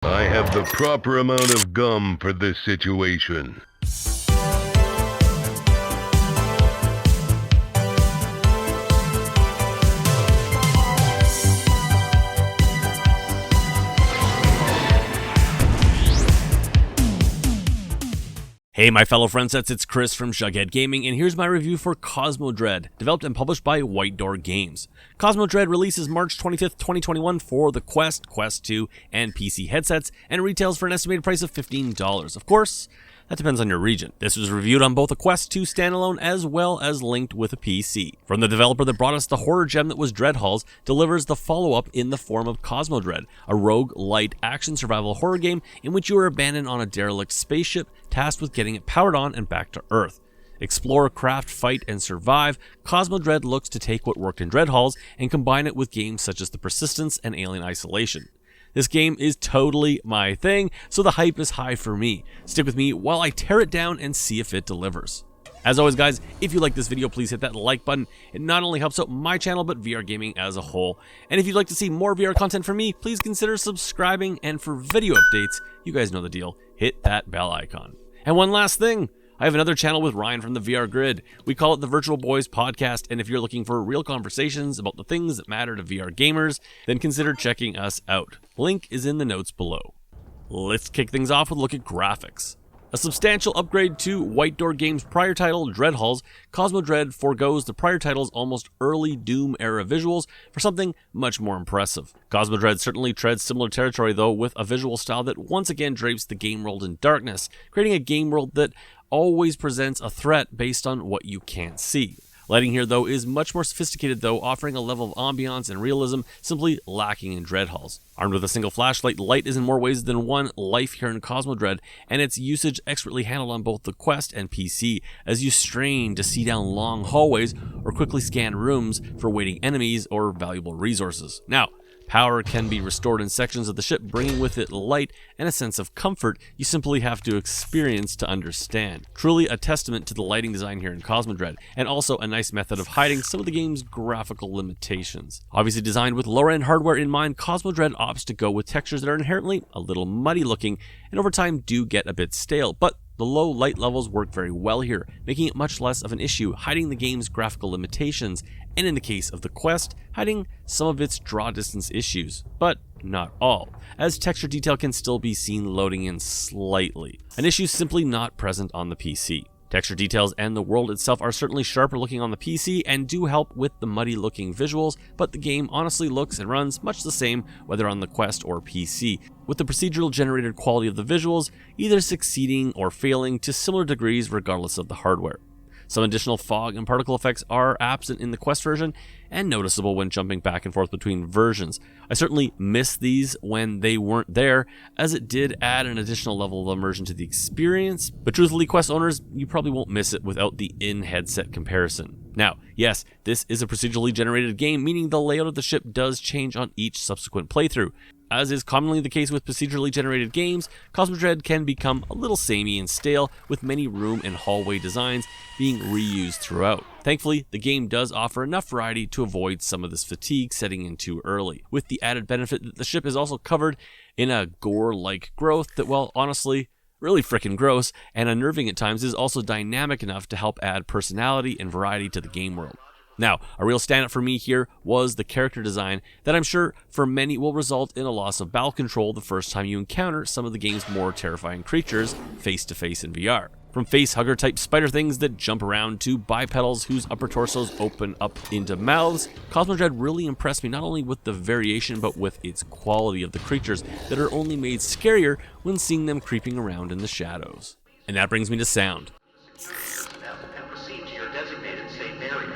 I have the proper amount of gum for this situation. Hey my fellow friendsets, it's Chris from Jughead Gaming, and here's my review for Cosmodread, developed and published by White Door Games. Cosmodread releases March 25th, 2021 for the Quest, Quest 2, and PC headsets, and retails for an estimated price of $15. Of course, that depends on your region. This was reviewed on both a Quest 2 standalone as well as linked with a PC. From the developer that brought us the horror gem that was Dreadhalls, delivers the follow-up in the form of Cosmodread, a rogue light action survival horror game in which you are abandoned on a derelict spaceship, tasked with getting it powered on and back to Earth. Explore, craft, fight, and survive, Cosmodread looks to take what worked in Dreadhalls and combine it with games such as The Persistence and Alien Isolation. This game is totally my thing, so the hype is high for me. Stick with me while I tear it down and see if it delivers. As always guys, if you like this video, please hit that like button. It not only helps out my channel, but VR gaming as a whole. And if you'd like to see more VR content from me, please consider subscribing. And for video updates, you guys know the deal, hit that bell icon. And one last thing, I have another channel with Ryan from the VR Grid. We call it the Virtual Boys Podcast, and if you're looking for real conversations about the things that matter to VR gamers, then consider checking us out. Link is in the notes below. Let's kick things off with a look at graphics. A substantial upgrade to White Door Games' prior title, Dreadhalls, Cosmodread forgoes the prior title's almost early Doom-era visuals for something much more impressive. Cosmodread certainly treads similar territory though, with a visual style that once again drapes the game world in darkness, creating a game world that always presents a threat based on what you can't see. Lighting here though is much more sophisticated though, offering a level of ambiance and realism simply lacking in Dreadhalls. Armed with a single flashlight, light is in more ways than one life here in Cosmodread, and its usage expertly handled on both the Quest and PC, as you strain to see down long hallways or quickly scan rooms for waiting enemies or valuable resources. Now, power can be restored in sections of the ship, bringing with it light and a sense of comfort you simply have to experience to understand. Truly a testament to the lighting design here in Cosmodread, and also a nice method of hiding some of the game's graphical limitations. Obviously designed with lower-end hardware in mind, Cosmodread opts to go with textures that are inherently a little muddy looking, and over time do get a bit stale, but the low light levels work very well here, making it much less of an issue, hiding the game's graphical limitations, and in the case of the Quest, hiding some of its draw distance issues, but not all, as texture detail can still be seen loading in slightly, an issue simply not present on the PC. Texture details and the world itself are certainly sharper looking on the PC and do help with the muddy looking visuals, but the game honestly looks and runs much the same whether on the Quest or PC, with the procedural generated quality of the visuals either succeeding or failing to similar degrees regardless of the hardware. Some additional fog and particle effects are absent in the Quest version and noticeable when jumping back and forth between versions. I certainly missed these when they weren't there, as it did add an additional level of immersion to the experience, but truthfully Quest owners, you probably won't miss it without the in-headset comparison. Now, yes, this is a procedurally generated game, meaning the layout of the ship does change on each subsequent playthrough. As is commonly the case with procedurally generated games, Cosmodread can become a little samey and stale, with many room and hallway designs being reused throughout. Thankfully, the game does offer enough variety to avoid some of this fatigue setting in too early, with the added benefit that the ship is also covered in a gore-like growth that, well, honestly, really frickin' gross and unnerving at times, is also dynamic enough to help add personality and variety to the game world. Now, a real standout for me here was the character design that I'm sure for many will result in a loss of bowel control the first time you encounter some of the game's more terrifying creatures face to face in VR. From face hugger type spider things that jump around to bipedals whose upper torsos open up into mouths, Cosmodread really impressed me not only with the variation but with its quality of the creatures that are only made scarier when seeing them creeping around in the shadows. And that brings me to sound. And proceed to your designated safe area.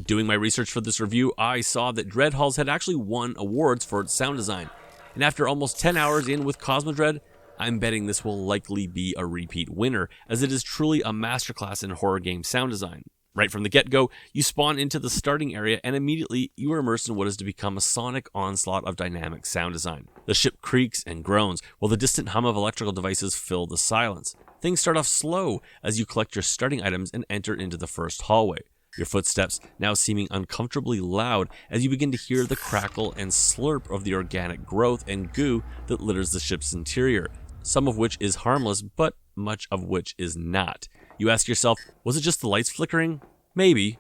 Doing my research for this review, I saw that Dreadhalls had actually won awards for its sound design, and after almost 10 hours in with Cosmodread, I'm betting this will likely be a repeat winner, as it is truly a masterclass in horror game sound design. Right from the get-go, you spawn into the starting area and immediately you are immersed in what is to become a sonic onslaught of dynamic sound design. The ship creaks and groans, while the distant hum of electrical devices fill the silence. Things start off slow as you collect your starting items and enter into the first hallway. Your footsteps now seeming uncomfortably loud as you begin to hear the crackle and slurp of the organic growth and goo that litters the ship's interior, some of which is harmless, but much of which is not. You ask yourself, was it just the lights flickering? Maybe.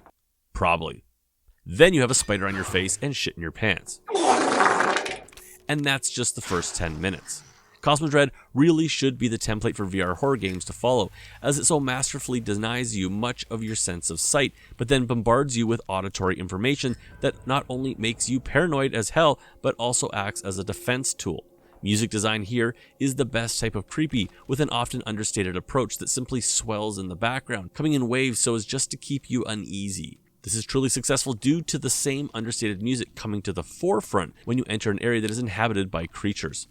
Probably. Then you have a spider on your face and shit in your pants. And that's just the first 10 minutes. Cosmodread really should be the template for VR horror games to follow, as it so masterfully denies you much of your sense of sight, but then bombards you with auditory information that not only makes you paranoid as hell, but also acts as a defense tool. Music design here is the best type of creepy, with an often understated approach that simply swells in the background, coming in waves so as just to keep you uneasy. This is truly successful due to the same understated music coming to the forefront when you enter an area that is inhabited by creatures.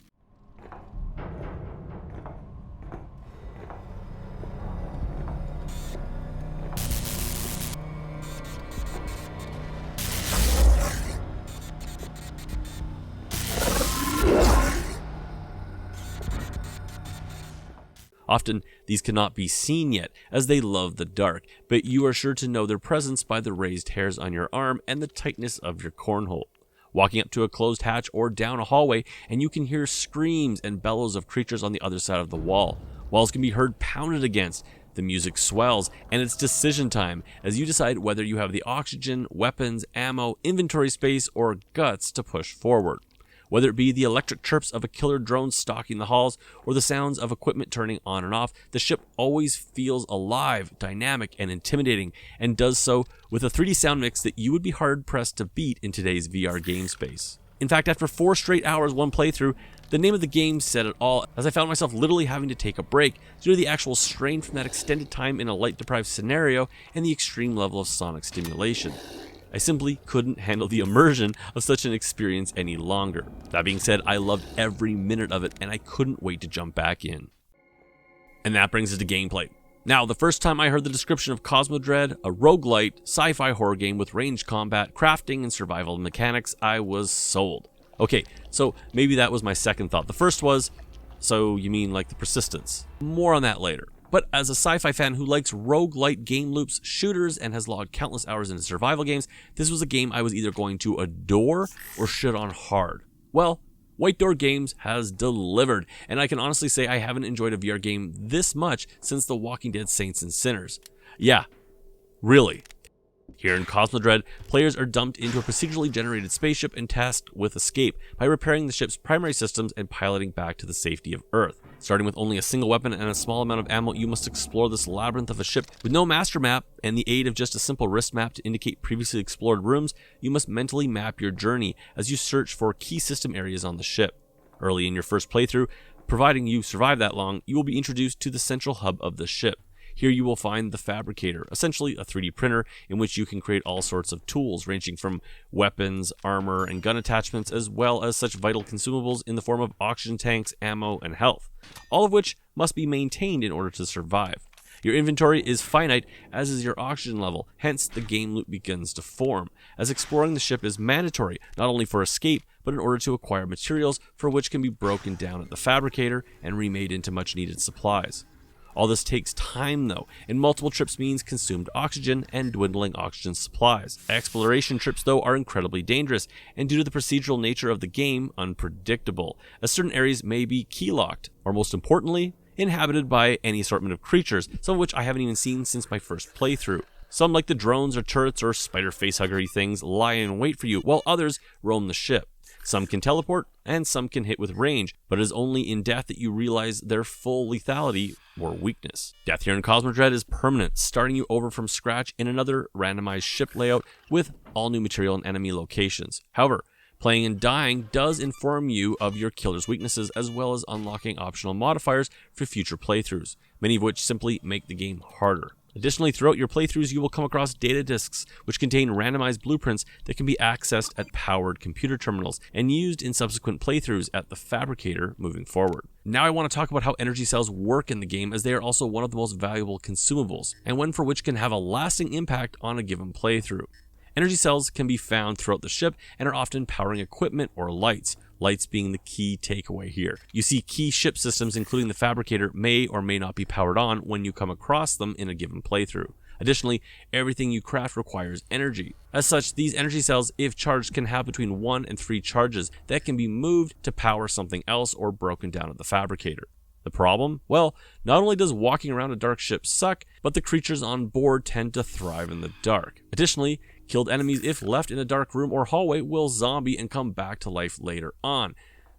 Often, these cannot be seen yet, as they love the dark, but you are sure to know their presence by the raised hairs on your arm and the tightness of your cornhole. Walking up to a closed hatch or down a hallway, and you can hear screams and bellows of creatures on the other side of the wall. Walls can be heard pounded against. The music swells, and it's decision time, as you decide whether you have the oxygen, weapons, ammo, inventory space, or guts to push forward. Whether it be the electric chirps of a killer drone stalking the halls or the sounds of equipment turning on and off, the ship always feels alive, dynamic, and intimidating, and does so with a 3D sound mix that you would be hard-pressed to beat in today's VR game space. In fact, after 4 straight hours one playthrough, the name of the game said it all, as I found myself literally having to take a break due to the actual strain from that extended time in a light-deprived scenario and the extreme level of sonic stimulation. I simply couldn't handle the immersion of such an experience any longer. That being said, I loved every minute of it and I couldn't wait to jump back in. And that brings us to gameplay. Now, the first time I heard the description of Cosmodread, a roguelite, sci-fi horror game with ranged combat, crafting, and survival mechanics, I was sold. Okay, so maybe that was my second thought. The first was, so you mean like the persistence? More on that later. But as a sci-fi fan who likes roguelite game loops, shooters, and has logged countless hours into survival games, this was a game I was either going to adore or shit on hard. Well, White Door Games has delivered, and I can honestly say I haven't enjoyed a VR game this much since The Walking Dead Saints and Sinners. Yeah, really. Here in Cosmodread, players are dumped into a procedurally generated spaceship and tasked with escape by repairing the ship's primary systems and piloting back to the safety of Earth. Starting with only a single weapon and a small amount of ammo, you must explore this labyrinth of a ship with no master map and the aid of just a simple wrist map to indicate previously explored rooms. You must mentally map your journey as you search for key system areas on the ship. Early in your first playthrough, providing you survive that long, you will be introduced to the central hub of the ship. Here you will find the fabricator, essentially a 3D printer in which you can create all sorts of tools ranging from weapons, armor, and gun attachments, as well as such vital consumables in the form of oxygen tanks, ammo, and health, all of which must be maintained in order to survive. Your inventory is finite, as is your oxygen level, hence the game loop begins to form, as exploring the ship is mandatory, not only for escape, but in order to acquire materials for which can be broken down at the fabricator and remade into much needed supplies. All this takes time though, and multiple trips means consumed oxygen and dwindling oxygen supplies. Exploration trips though are incredibly dangerous, and due to the procedural nature of the game, unpredictable, as certain areas may be key-locked, or most importantly, inhabited by any assortment of creatures, some of which I haven't even seen since my first playthrough. Some, like the drones or turrets or spider facehuggery things, lie in wait for you, while others roam the ship. Some can teleport, and some can hit with range, but it is only in death that you realize their full lethality or weakness. Death here in Cosmodread is permanent, starting you over from scratch in another randomized ship layout with all new material and enemy locations. However, playing and dying does inform you of your killer's weaknesses, as well as unlocking optional modifiers for future playthroughs, many of which simply make the game harder. Additionally, throughout your playthroughs, you will come across data disks, which contain randomized blueprints that can be accessed at powered computer terminals and used in subsequent playthroughs at the fabricator moving forward. Now I want to talk about how energy cells work in the game, as they are also one of the most valuable consumables, and one for which can have a lasting impact on a given playthrough. Energy cells can be found throughout the ship and are often powering equipment or lights. Lights being the key takeaway here. You see key ship systems, including the fabricator, may or may not be powered on when you come across them in a given playthrough. Additionally, everything you craft requires energy. As such, these energy cells, if charged, can have between 1 and 3 charges that can be moved to power something else or broken down at the fabricator. The problem? Well, not only does walking around a dark ship suck, but the creatures on board tend to thrive in the dark. Additionally, killed enemies, if left in a dark room or hallway, will zombie and come back to life later on.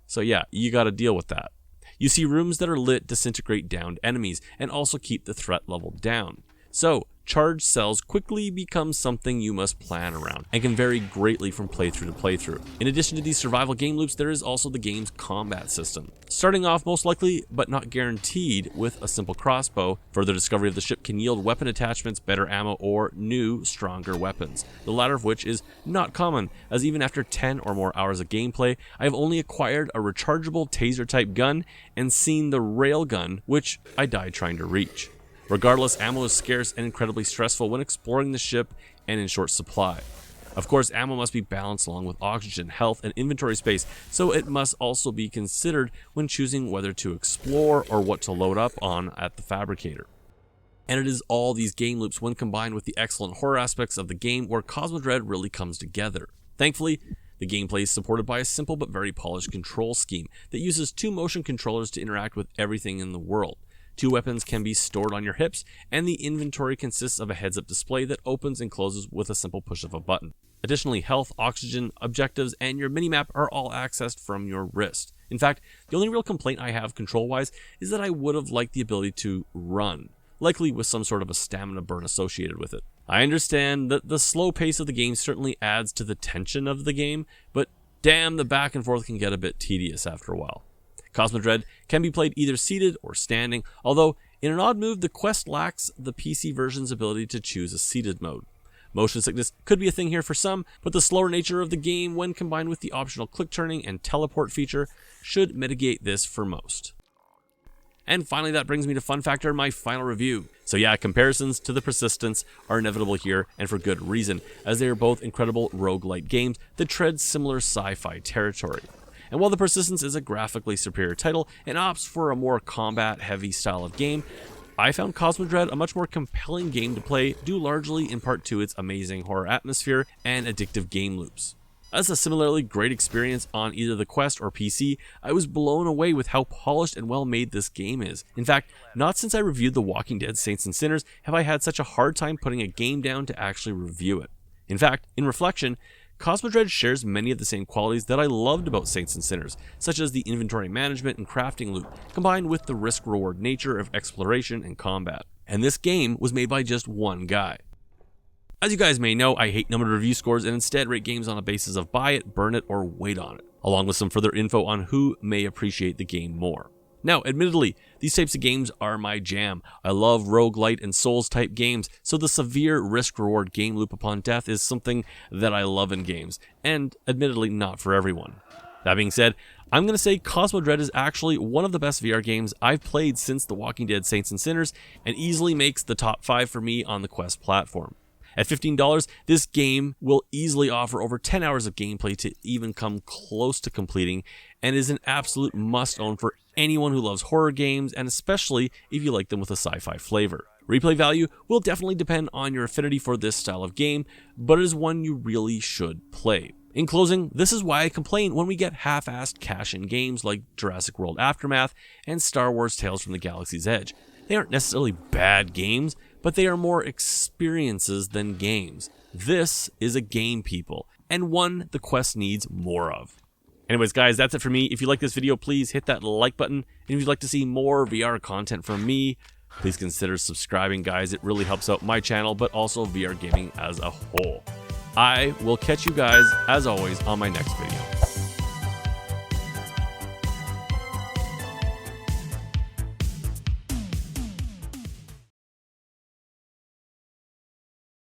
So yeah, you gotta deal with that. You see rooms that are lit disintegrate downed enemies and also keep the threat level down. So, charged cells quickly become something you must plan around and can vary greatly from playthrough to playthrough. In addition to these survival game loops, there is also the game's combat system. Starting off most likely, but not guaranteed, with a simple crossbow, further discovery of the ship can yield weapon attachments, better ammo, or new, stronger weapons. The latter of which is not common, as even after 10 or more hours of gameplay, I have only acquired a rechargeable taser type gun and seen the railgun, which I died trying to reach. Regardless, ammo is scarce and incredibly stressful when exploring the ship and in short supply. Of course, ammo must be balanced along with oxygen, health, and inventory space, so it must also be considered when choosing whether to explore or what to load up on at the fabricator. And it is all these game loops, when combined with the excellent horror aspects of the game, where Cosmodread really comes together. Thankfully, the gameplay is supported by a simple but very polished control scheme that uses 2 motion controllers to interact with everything in the world. 2 weapons can be stored on your hips, and the inventory consists of a heads-up display that opens and closes with a simple push of a button. Additionally, health, oxygen, objectives, and your minimap are all accessed from your wrist. In fact, the only real complaint I have control-wise is that I would have liked the ability to run, likely with some sort of a stamina burn associated with it. I understand that the slow pace of the game certainly adds to the tension of the game, but damn, the back and forth can get a bit tedious after a while. Cosmodread can be played either seated or standing, although in an odd move, the Quest lacks the PC version's ability to choose a seated mode. Motion sickness could be a thing here for some, but the slower nature of the game, when combined with the optional click turning and teleport feature, should mitigate this for most. And finally, that brings me to fun factor, my final review. So yeah, comparisons to the Persistence are inevitable here, and for good reason, as they are both incredible roguelite games that tread similar sci-fi territory. And while the Persistence is a graphically superior title and opts for a more combat-heavy style of game, I found Cosmodread a much more compelling game to play, due largely in part to its amazing horror atmosphere and addictive game loops. As a similarly great experience on either the Quest or PC, I was blown away with how polished and well made this game is. In fact, not since I reviewed The Walking Dead Saints and Sinners have I had such a hard time putting a game down to actually review it. In fact, in reflection, Cosmodread shares many of the same qualities that I loved about Saints and Sinners, such as the inventory management and crafting loop, combined with the risk-reward nature of exploration and combat. And this game was made by just one guy. As you guys may know, I hate numbered review scores and instead rate games on a basis of buy it, burn it, or wait on it, along with some further info on who may appreciate the game more. Now, admittedly, these types of games are my jam. I love roguelite and Souls-type games, so the severe risk-reward game loop upon death is something that I love in games, and admittedly not for everyone. That being said, I'm going to say Cosmodread is actually one of the best VR games I've played since The Walking Dead Saints and Sinners, and easily makes the top 5 for me on the Quest platform. At $15, this game will easily offer over 10 hours of gameplay to even come close to completing, and is an absolute must-own for anyone who loves horror games, and especially if you like them with a sci-fi flavor. Replay value will definitely depend on your affinity for this style of game, but it is one you really should play. In closing, this is why I complain when we get half-assed cash-in games like Jurassic World Aftermath and Star Wars Tales from the Galaxy's Edge. They aren't necessarily bad games, but they are more experiences than games. This is a game, people, and one the Quest needs more of. Anyways, guys, that's it for me. If you like this video, please hit that like button. And if you'd like to see more VR content from me, please consider subscribing, guys. It really helps out my channel, but also VR gaming as a whole. I will catch you guys, as always, on my next video.